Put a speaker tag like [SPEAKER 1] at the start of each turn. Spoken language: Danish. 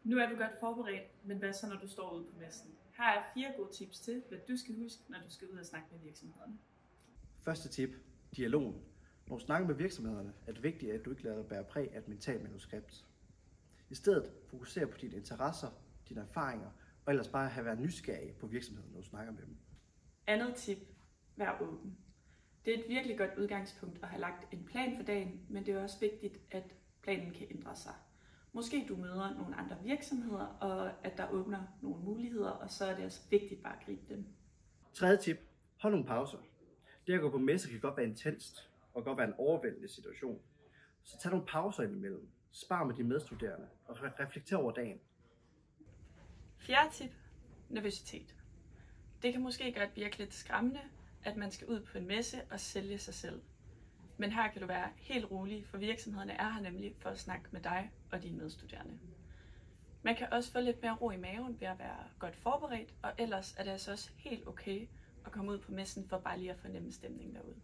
[SPEAKER 1] Nu er du godt forberedt, men hvad så når du står ude på messen? Her er 4 gode tips til, hvad du skal huske, når du skal ud og snakke med virksomhederne.
[SPEAKER 2] Første tip. Dialogen. Når du snakker med virksomhederne, er det vigtigt, at du ikke lader dig bære præg af et mentalt manuskript. I stedet fokuser på dine interesser, dine erfaringer, og ellers bare være nysgerrig på virksomheden, når du snakker med dem.
[SPEAKER 1] Andet tip. Vær åben. Det er et virkelig godt udgangspunkt at have lagt en plan for dagen, men det er også vigtigt, at planen kan ændre sig. Måske du møder nogle andre virksomheder, og at der åbner nogle muligheder, og så er det også vigtigt bare at gribe dem.
[SPEAKER 2] Tredje tip. Hold nogle pauser. Det at gå på messe kan godt være intenst, og godt være en overvældende situation. Så tag nogle pauser indimellem. Spar med dine medstuderende, og reflekter over dagen.
[SPEAKER 1] Fjerde tip. Nervøsitet. Det kan måske godt virke lidt skræmmende, at man skal ud på en messe og sælge sig selv. Men her kan du være helt rolig, for virksomhederne er her nemlig for at snakke med dig og dine medstuderende. Man kan også få lidt mere ro i maven ved at være godt forberedt, og ellers er det altså også helt okay at komme ud på messen for bare lige at fornemme stemningen derude.